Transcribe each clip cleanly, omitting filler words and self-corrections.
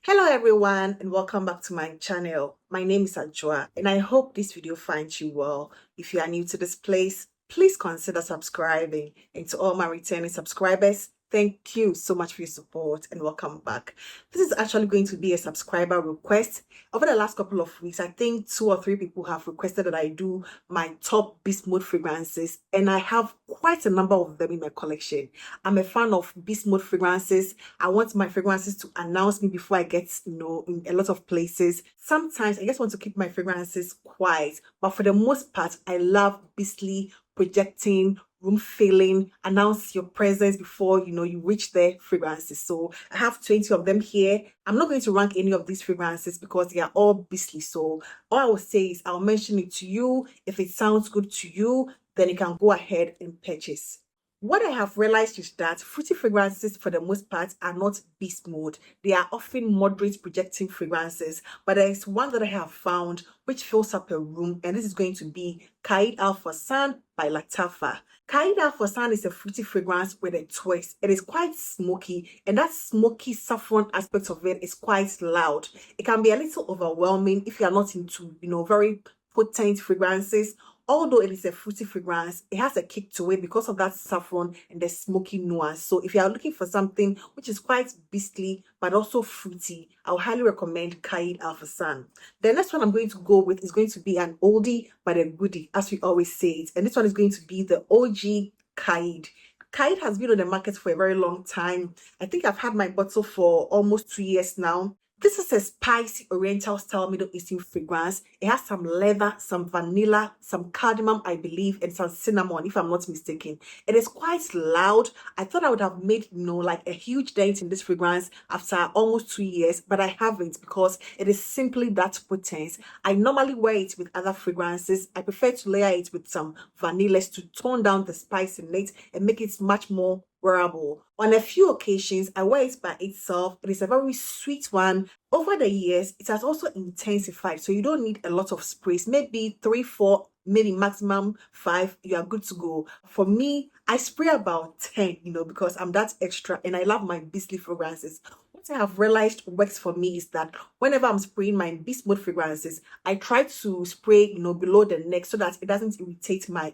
Hello everyone and welcome back to my channel. My name is Ajwa and I hope this video finds you well. If you are new to this place, please consider subscribing, and to all my returning subscribers, thank you so much for your support and welcome back. This is actually going to be a subscriber request. Over the last couple of weeks, I think 2 or 3 people have requested that I do my top beast mode fragrances, and I have quite a number of them in my collection. I'm a fan of beast mode fragrances. I want my fragrances to announce me before I get, in a lot of places. Sometimes I just want to keep my fragrances quiet, but for the most part, I love beastly, projecting, room filling, announce your presence before you reach the fragrances. So I have 20 of them here. I'm not going to rank any of these fragrances because they are all beastly. So all I will say is I'll mention it to you. If it sounds good to you, then you can go ahead and purchase. What I have realized is that fruity fragrances for the most part are not beast mode. They are often moderate projecting fragrances, but there is one that I have found which fills up a room, and this is going to be Ard Al Zaafaran by Lattafa. Ard Al Zaafaran is a fruity fragrance with a twist. It is quite smoky, and that smoky saffron aspect of it is quite loud. It can be a little overwhelming if you are not into, very potent fragrances. Although it is a fruity fragrance, it has a kick to it because of that saffron and the smoky nuance. So if you are looking for something which is quite beastly but also fruity, I would highly recommend Ard Al Zaafaran. The next one I'm going to go with is going to be an oldie but a goodie, as we always say it. And this one is going to be the OG Qaeed. Qaeed has been on the market for a very long time. I think I've had my bottle for almost 2 years now. This is a spicy oriental style Middle Eastern fragrance. It has some leather, some vanilla, some cardamom, I believe, and some cinnamon, if I'm not mistaken. It is quite loud. I thought I would have made, like a huge dent in this fragrance after almost 2 years, but I haven't because it is simply that potent. I normally wear it with other fragrances. I prefer to layer it with some vanilla to tone down the spice in it and make it much more wearable. On a few occasions, I wear it by itself. It is a very sweet one. Over the years, it has also intensified, so you don't need a lot of sprays. Maybe 3, 4, maybe maximum 5, you are good to go. For me, I spray about 10, because I'm that extra and I love my beastly fragrances. What I have realized works for me is that whenever I'm spraying my beast mode fragrances, I try to spray, below the neck so that it doesn't irritate my,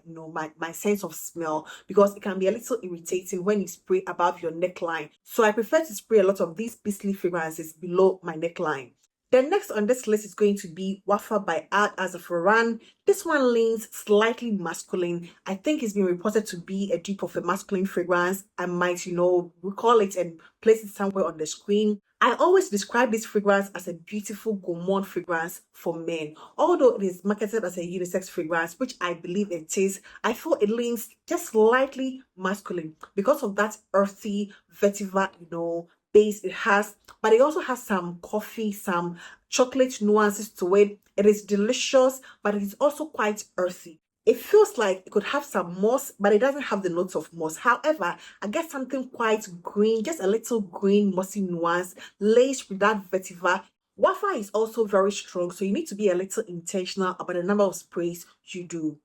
my sense of smell, because it can be a little irritating when you spray above your neckline. So I prefer to spray a lot of these beastly fragrances below my neckline. The next on this list is going to be Wafa by Ard Al Zaafaran. This one leans slightly masculine. I think it's been reported to be a dupe of a masculine fragrance. I might, recall it and place it somewhere on the screen. I always describe this fragrance as a beautiful gourmand fragrance for men. Although it is marketed as a unisex fragrance, which I believe it is, I feel it leans just slightly masculine because of that earthy vetiver, base it has, but it also has some coffee, some chocolate nuances to it. It is delicious, but it is also quite earthy. It feels like it could have some moss, but it doesn't have the notes of moss. However, I get something quite green, just a little green mossy nuance laced with that vetiver. Wafa is also very strong, so you need to be a little intentional about the number of sprays you do.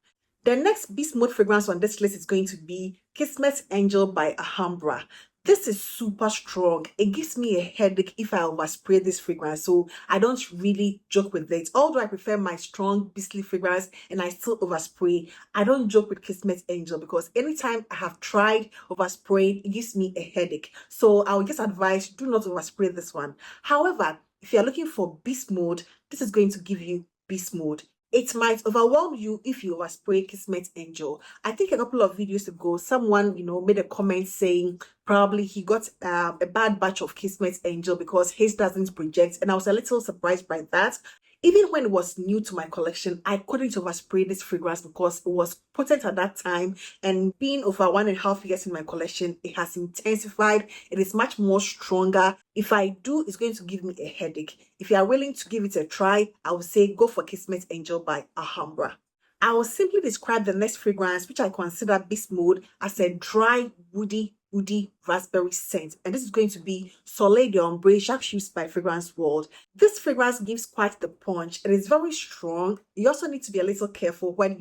The next beast mode fragrance on this list is going to be Kismet Angel by Alhambra. This is super strong. It gives me a headache if I overspray this fragrance, so I don't really joke with it. Although I prefer my strong beastly fragrance and I still overspray, I don't joke with Kismet Angel because anytime I have tried overspraying, it gives me a headache. So I would just advise, do not overspray this one. However, if you're looking for beast mode, this is going to give you beast mode. It might overwhelm you if you overspray Kismet Angel. I think a couple of videos ago, someone, made a comment saying probably he got a bad batch of Kismet Angel because his doesn't project. And I was a little surprised by that. Even when it was new to my collection, I couldn't overspray this fragrance because it was potent at that time. And being over 1.5 years in my collection, it has intensified. It is much more stronger. If I do, it's going to give me a headache. If you are willing to give it a try, I would say go for Kismet Angel by Alhambra. I will simply describe the next fragrance, which I consider beast mode, as a dry, woody raspberry scent, and this is going to be Soliel Jacques by Fragrance World. This fragrance gives quite the punch. It is very strong. You also need to be a little careful when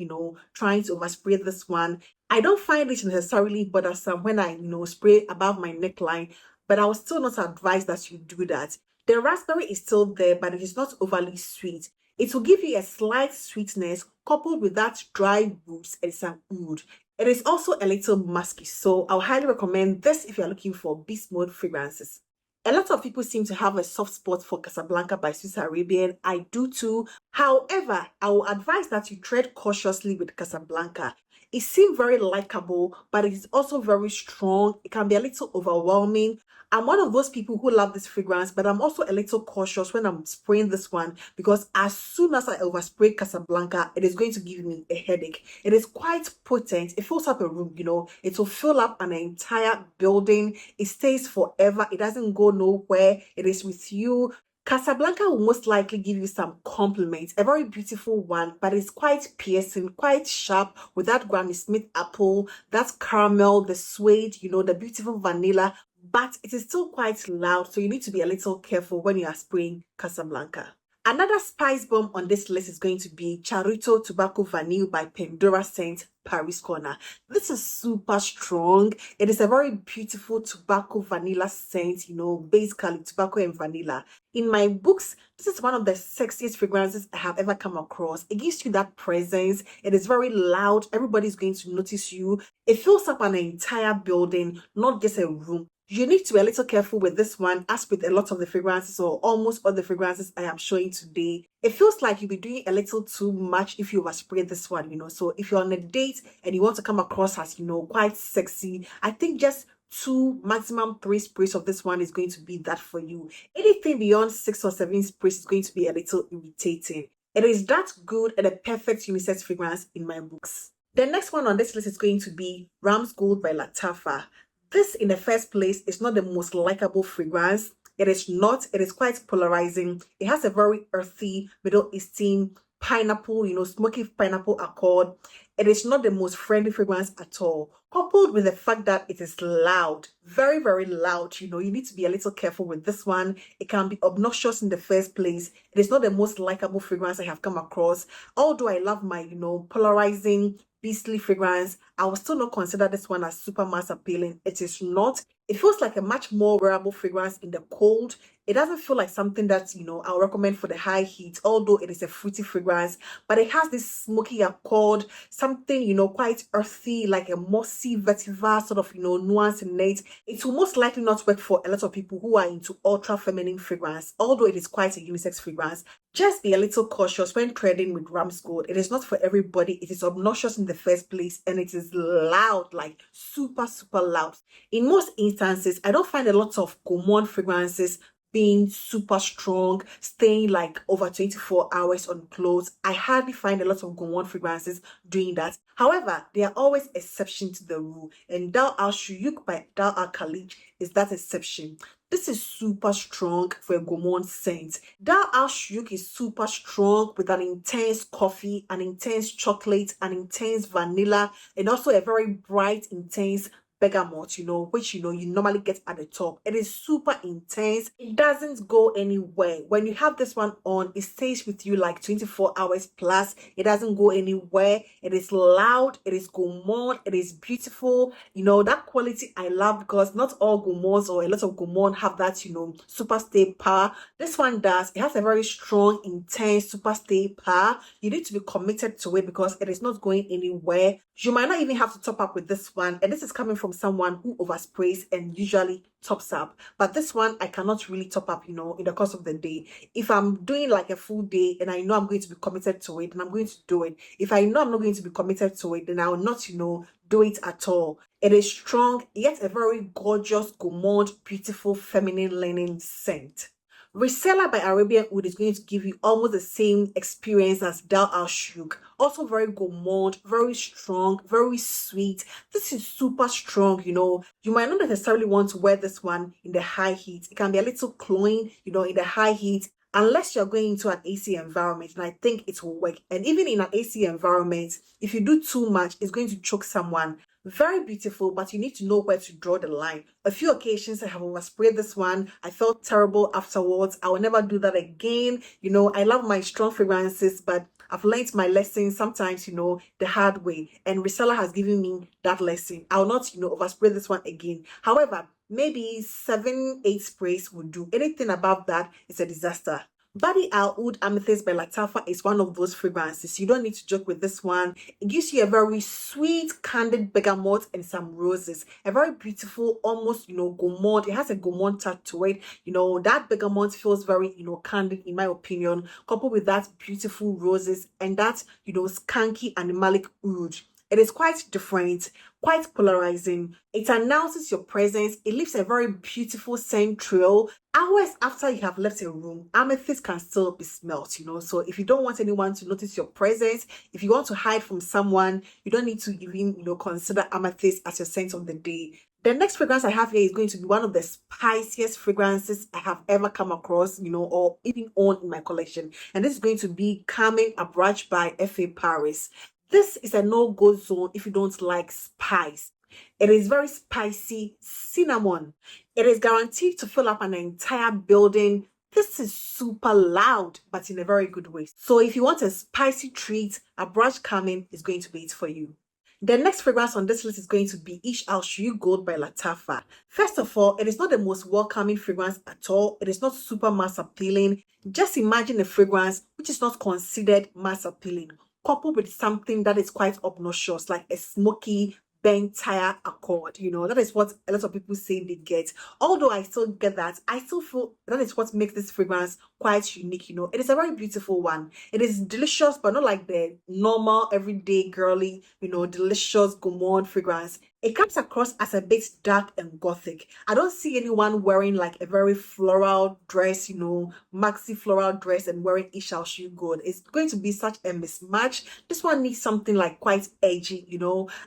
trying to overspray this one. I don't find it necessarily bothersome when I spray above my neckline, but I will still not advise that you do that. The raspberry is still there, but it is not overly sweet. It will give you a slight sweetness coupled with that dry roots and some oud. It is also a little musky, so I'll highly recommend this if you're looking for beast mode fragrances. A lot of people seem to have a soft spot for Cassablanca by Swiss Arabian. I do too. However, I will advise that you tread cautiously with Cassablanca. It seems very likable, but it is also very strong. It can be a little overwhelming. I'm one of those people who love this fragrance, but I'm also a little cautious when I'm spraying this one because as soon as I overspray Cassablanca, it is going to give me a headache. It is quite potent. It fills up a room, you know. It will fill up an entire building. It stays forever. It doesn't go nowhere. It is with you. Cassablanca will most likely give you some compliments, a very beautiful one, but it's quite piercing, quite sharp with that Granny Smith apple, that caramel, the suede, you know, the beautiful vanilla, but it is still quite loud, so you need to be a little careful when you are spraying Cassablanca. Another spice bomb on this list is going to be Charuto Tobacco Vanille by Pandora Scent Paris Corner. This is super strong. It is a very beautiful tobacco vanilla scent, you know, basically tobacco and vanilla. In my books, this is one of the sexiest fragrances I have ever come across. It gives you that presence. It is very loud. Everybody's going to notice you. It fills up an entire building, not just a room. You need to be a little careful with this one, as with a lot of the fragrances or almost all the fragrances I am showing today. It feels like you'll be doing a little too much if you overspray this one, you know. So if you're on a date and you want to come across as, you know, quite sexy, I think just 2, maximum 3 sprays of this one is going to be that for you. Anything beyond 6 or 7 sprays is going to be a little irritating. It is that good and a perfect unisex fragrance in my books. The next one on this list is going to be Ramz Gold by Lattafa. This, in the first place, is not the most likable fragrance. It is not. It is quite polarizing. It has a very earthy, Middle Eastern pineapple, you know, smoky pineapple accord. It is not the most friendly fragrance at all. Coupled with the fact that it is loud, very, very loud, you know, you need to be a little careful with this one. It can be obnoxious in the first place. It is not the most likable fragrance I have come across. Although I love my, you know, polarizing, beastly fragrance, I will still not consider this one as super mass appealing. It is not. It feels like a much more wearable fragrance in the cold. It doesn't feel like something that, you know, I'll recommend for the high heat, although it is a fruity fragrance, but it has this smoky accord, something, you know, quite earthy, like a mossy vetiver sort of, you know, nuance in it. It will most likely not work for a lot of people who are into ultra feminine fragrance, although it is quite a unisex fragrance. Just be a little cautious when trading with Ramz Gold. It is not for everybody. It is obnoxious in the first place and it is loud, like super, super loud. In most instances, I don't find a lot of gourmand fragrances being super strong, staying like over 24 hours on clothes. I hardly find a lot of gourmand fragrances doing that. However, there are always exceptions to the rule, and Dar Al Shuyukh by Dar Al Qaeed is that exception. This is super strong for a gourmand scent. Dar Al Shuyukh is super strong with an intense coffee, an intense chocolate, an intense vanilla, and also a very bright, intense bergamot, you know, which, you know, you normally get at the top. It is super intense. It doesn't go anywhere. When you have this one on, it stays with you like 24 hours plus. It doesn't go anywhere. It is loud. It is gourmand. It is beautiful. You know, that quality I love because not all gourmands or a lot of gourmand have that, you know, super stay power. This one does. It has a very strong, intense, super stay power. You need to be committed to it because it is not going anywhere. You might not even have to top up with this one. And this is coming from someone who oversprays and usually tops up. But this one, I cannot really top up, you know, in the course of the day. If I'm doing like a full day and I know I'm going to be committed to it, then I'm going to do it. If I know I'm not going to be committed to it, then I will not, you know, do it at all. It is strong, yet a very gorgeous, gourmand, beautiful, feminine linen scent. Resala by Arabian Oud is going to give you almost the same experience as Dar Al Shuyukh. Also very gourmand, very strong, very sweet. This is super strong, you know. You might not necessarily want to wear this one in the high heat. It can be a little cloying, you know, in the high heat, unless you're going into an AC environment, and I think it will work. And even in an AC environment, if you do too much, it's going to choke someone. Very beautiful, but you need to know where to draw the line. A few occasions I have oversprayed this one. I felt terrible afterwards. I will never do that again. You know, I love my strong fragrances, but I've learned my lesson sometimes, you know, the hard way. And Resala has given me that lesson. I will not, you know, overspray this one again. However, maybe 7, 8 sprays would do. Anything above that is a disaster. Dar Al Oud Amethyst by Lattafa is one of those fragrances. You don't need to joke with this one. It gives you a very sweet, candid bergamot and some roses. A very beautiful, almost, gourmand. It has a gourmand touch to it. That bergamot feels very, candid in my opinion, coupled with that beautiful roses and that, skanky animalic oud. It is quite different, quite polarizing. It announces your presence. It leaves a very beautiful scent trail. Hours after you have left a room, amethyst can still be smelt, So if you don't want anyone to notice your presence, if you want to hide from someone, you don't need to even, consider amethyst as your scent of the day. The next fragrance I have here is going to be one of the spiciest fragrances I have ever come across, or even owned in my collection. And this is going to be Carmine Abraaj by FA Paris. This is a no-go zone if you don't like spice. It is very spicy cinnamon. It is guaranteed to fill up an entire building. This is super loud, but in a very good way. So if you want a spicy treat, Abraaj Carmine is going to be it for you. The next fragrance on this list is going to be Ishq Al Shuyukh by Lattafa. First of all, it is not the most welcoming fragrance at all. It is not super mass appealing. Just imagine a fragrance which is not considered mass appealing, coupled with something that is quite obnoxious, like a smoky bent tire accord. That is what a lot of people say they get. Although I still get that, I still feel that is what makes this fragrance quite unique. It is a very beautiful one. It is delicious, but not like the normal everyday girly, delicious gourmand fragrance. It comes across as a bit dark and gothic. I don't see anyone wearing like a very floral dress, maxi floral dress and wearing Ishq Al Shuyukh. It's going to be such a mismatch. This one needs something like quite edgy,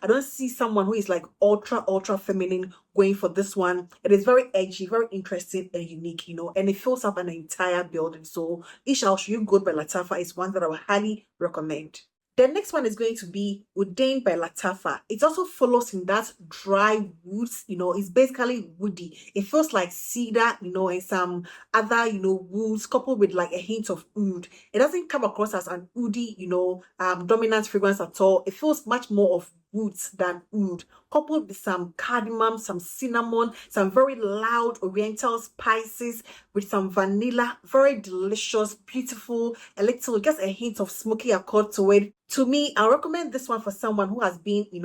I don't see someone who is like ultra feminine going for this one. It is very edgy, very interesting and unique, and it fills up an entire building. So Ishq Al Shuyukh by Lattafa is one that I would highly recommend. The next one is going to be Oudian by Lattafa. It also follows in that dry woods, it's basically woody. It feels like cedar, and some other, woods coupled with like a hint of oud. It doesn't come across as an oudi, dominant fragrance at all. It feels much more of woods than oud, coupled with some cardamom, some cinnamon, some very loud oriental spices with some vanilla. Very delicious, beautiful, a little, just a hint of smoky accord to it. To me, I recommend this one for someone who has been, in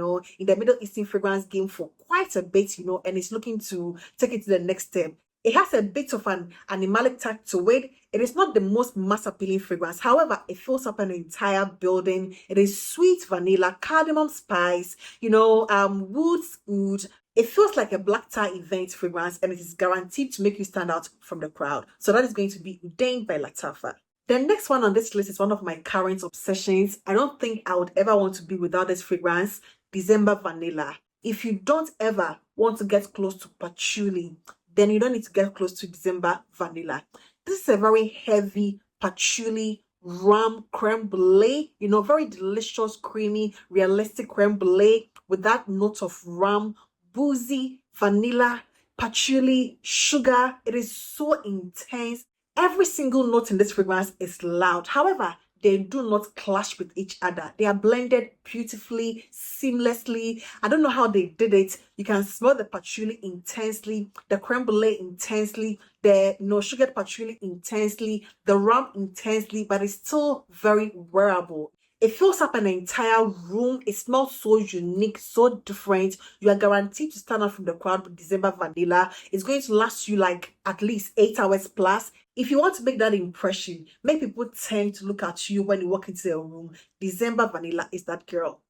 the Middle Eastern fragrance game for quite a bit, and is looking to take it to the next step. It has a bit of an animalic touch to it. It is not the most mass appealing fragrance. However, it fills up an entire building. It is sweet vanilla, cardamom spice, woods oud. It feels like a black tie event fragrance, and it is guaranteed to make you stand out from the crowd. So that is going to be Oudian by Lattafa. The next one on this list is one of my current obsessions. I don't think I would ever want to be without this fragrance, December Vanilla. If you don't ever want to get close to patchouli, then you don't need to get close to December Vanilla. This is a very heavy patchouli rum creme brulee, very delicious, creamy, realistic creme brulee with that note of rum, boozy, vanilla, patchouli, sugar. It is so intense. Every single note in this fragrance is loud. However, they do not clash with each other. They are blended beautifully, seamlessly. I don't know how they did it. You can smell the patchouli intensely, the creme brulee intensely, the sugared patchouli intensely, the rum intensely, but it's still very wearable. It fills up an entire room. It smells so unique, so different. You are guaranteed to stand out from the crowd with December Vanilla. It's going to last you like at least 8 hours plus. If you want to make that impression, make people tend to look at you when you walk into a room, December Vanilla is that girl.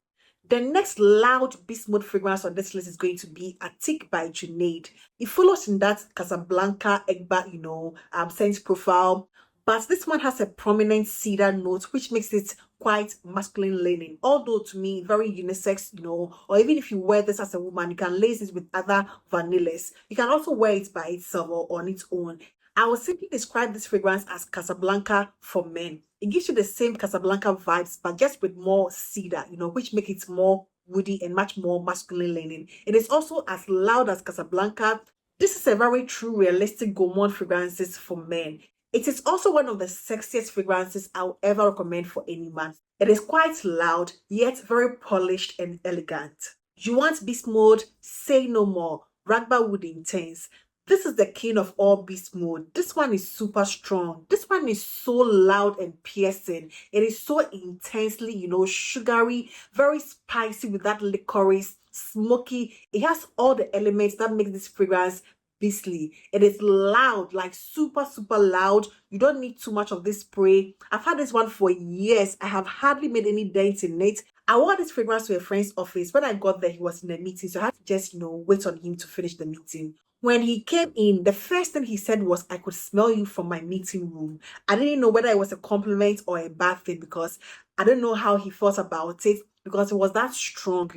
The next loud beast mode fragrance on this list is going to be Ateeq by Junaid. It follows in that Cassablanca Eghba, scent profile. But this one has a prominent cedar note, which makes it quite masculine leaning. Although to me, very unisex, or even if you wear this as a woman, you can lace it with other vanillas. You can also wear it by itself or on its own. I would simply describe this fragrance as Cassablanca for men. It gives you the same Cassablanca vibes, but just with more cedar, which make it more woody and much more masculine leaning. It is also as loud as Cassablanca. This is a very true, realistic gourmand fragrances for men. It is also one of the sexiest fragrances I'll ever recommend for any man. It is quite loud, yet very polished and elegant. You want beast mode? Say no more. Ragbah Wood Intense. This is the king of all beast mode. This one is super strong. This one is so loud and piercing. It is so intensely, sugary, very spicy with that licorice, smoky. It has all the elements that make this fragrance beastly. It is loud, like super, super loud. You don't need too much of this spray. I've had this one for years. I have hardly made any dents in it. I wore this fragrance to a friend's office. When I got there, he was in a meeting, so I had to just, wait on him to finish the meeting. When he came in, the first thing he said was, I could smell you from my meeting room. I didn't know whether it was a compliment or a bad thing because I don't know how he felt about it because it was that strong,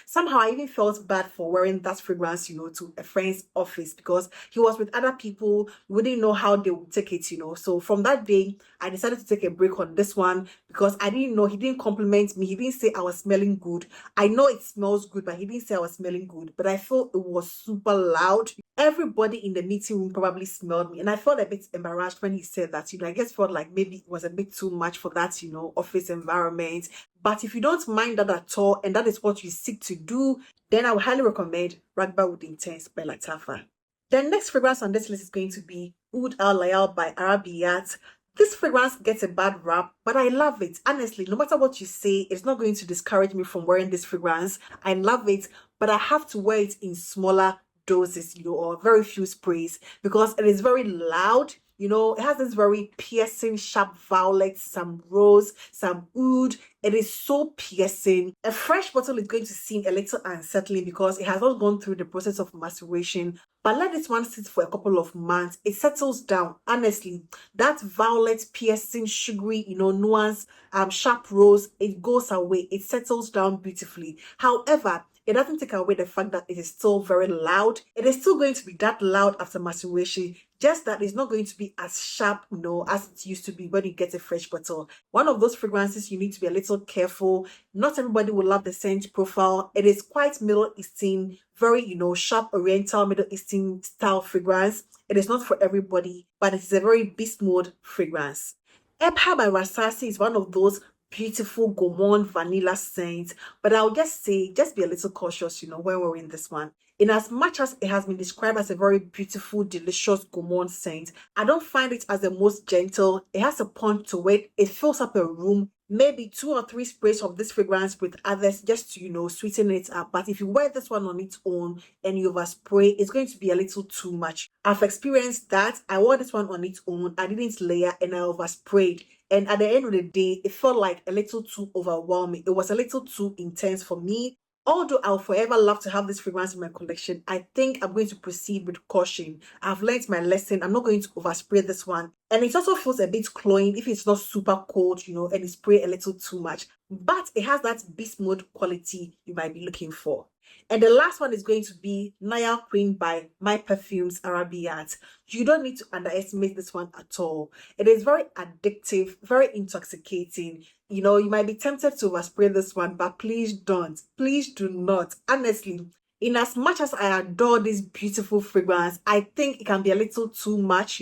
Somehow I even felt bad for wearing that fragrance, to a friend's office because he was with other people. We didn't know how they would take it, So from that day, I decided to take a break on this one because I didn't know. He didn't compliment me. He didn't say I was smelling good. I know it smells good, but he didn't say I was smelling good. But I felt it was super loud. Everybody in the meeting room probably smelled me. And I felt a bit embarrassed when he said that, I just felt like maybe it was a bit too much for that, office environment. But if you don't mind that at all, and that is what you seek to do, then I would highly recommend Ragbah Wood Intense by Lattafa. The next fragrance on this list is going to be Oud Al Layl by Arabiyat. This fragrance gets a bad rap, but I love it. Honestly, no matter what you say, it's not going to discourage me from wearing this fragrance. I love it, but I have to wear it in smaller doses, or very few sprays because it is very loud. It has this very piercing, sharp violet, some rose, some oud. It is so piercing. A fresh bottle is going to seem a little unsettling because it has not gone through the process of maceration. But let this one sit for a couple of months. It settles down. Honestly, that violet, piercing, sugary, nuance, sharp rose, it goes away. It settles down beautifully. However, it doesn't take away the fact that it is still very loud. It is still going to be that loud after maceration, just that it's not going to be as sharp, as it used to be when you get a fresh bottle. One of those fragrances you need to be a little careful. Not everybody will love the scent profile. It is quite Middle Eastern, very, sharp Oriental Middle Eastern style fragrance. It is not for everybody, but it is a very beast mode fragrance. Ebhar by Rasasi is one of those beautiful gourmand vanilla scents, but I'll just say, just be a little cautious, when we're in this one. In as much as it has been described as a very beautiful, delicious gourmand scent, I don't find it as the most gentle. It has a punch to it. It fills up a room. Maybe 2 or 3 sprays of this fragrance with others just to, sweeten it up. But if you wear this one on its own and you overspray, it's going to be a little too much. I've experienced that. I wore this one on its own. I didn't layer and I oversprayed. And at the end of the day, it felt like a little too overwhelming. It was a little too intense for me. Although I'll forever love to have this fragrance in my collection, I think I'm going to proceed with caution. I've learned my lesson. I'm not going to overspray this one. And it also feels a bit cloying if it's not super cold, and you spray a little too much. But it has that beast mode quality you might be looking for. And the last one is going to be Nayel Queen by My Perfumes Arabiyat. You don't need to underestimate this one at all. It is very addictive, very intoxicating. You might be tempted to overspray this one, but please don't. Please do not. Honestly, in as much as I adore this beautiful fragrance, I think it can be a little too much,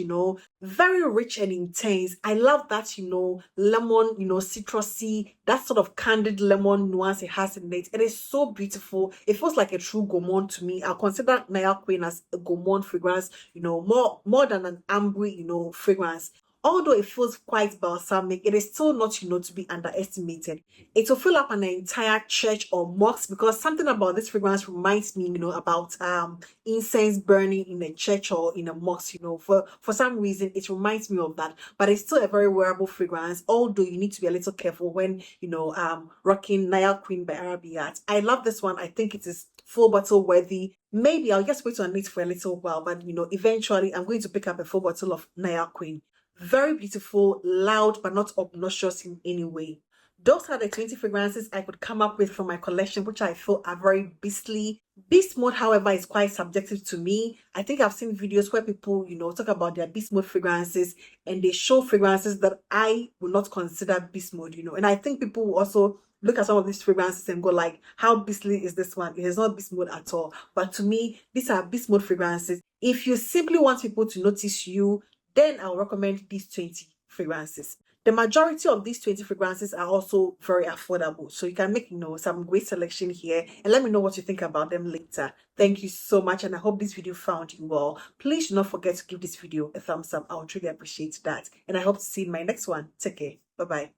very rich and intense. I love that, lemon, citrusy, that sort of candied lemon nuance it has in it. It is so beautiful. It feels like a true gourmand to me. I'll consider Nayel Queen as a gourmand fragrance, more than an ambre, fragrance. Although it feels quite balsamic, it is still not, to be underestimated. It will fill up an entire church or mosque because something about this fragrance reminds me, about incense burning in a church or in a mosque, For some reason, it reminds me of that. But it's still a very wearable fragrance, although you need to be a little careful when, rocking Nayel Queen by Arabiyat. I love this one. I think it is full bottle worthy. Maybe I'll just wait on it for a little while, but, eventually I'm going to pick up a full bottle of Nayel Queen. Very beautiful, loud, but not obnoxious in any way. Those are the 20 fragrances I could come up with from my collection, which I feel are very beastly. Beast mode, however, is quite subjective to me. I think I've seen videos where people, talk about their beast mode fragrances and they show fragrances that I would not consider beast mode, And I think people will also look at some of these fragrances and go like, how beastly is this one? It is not beast mode at all. But to me, these are beast mode fragrances. If you simply want people to notice you, then I'll recommend these 20 fragrances. The majority of these 20 fragrances are also very affordable. So you can make, some great selection here, and let me know what you think about them later. Thank you so much, and I hope this video found you well. Please do not forget to give this video a thumbs up. I would really appreciate that. And I hope to see you in my next one. Take care. Bye-bye.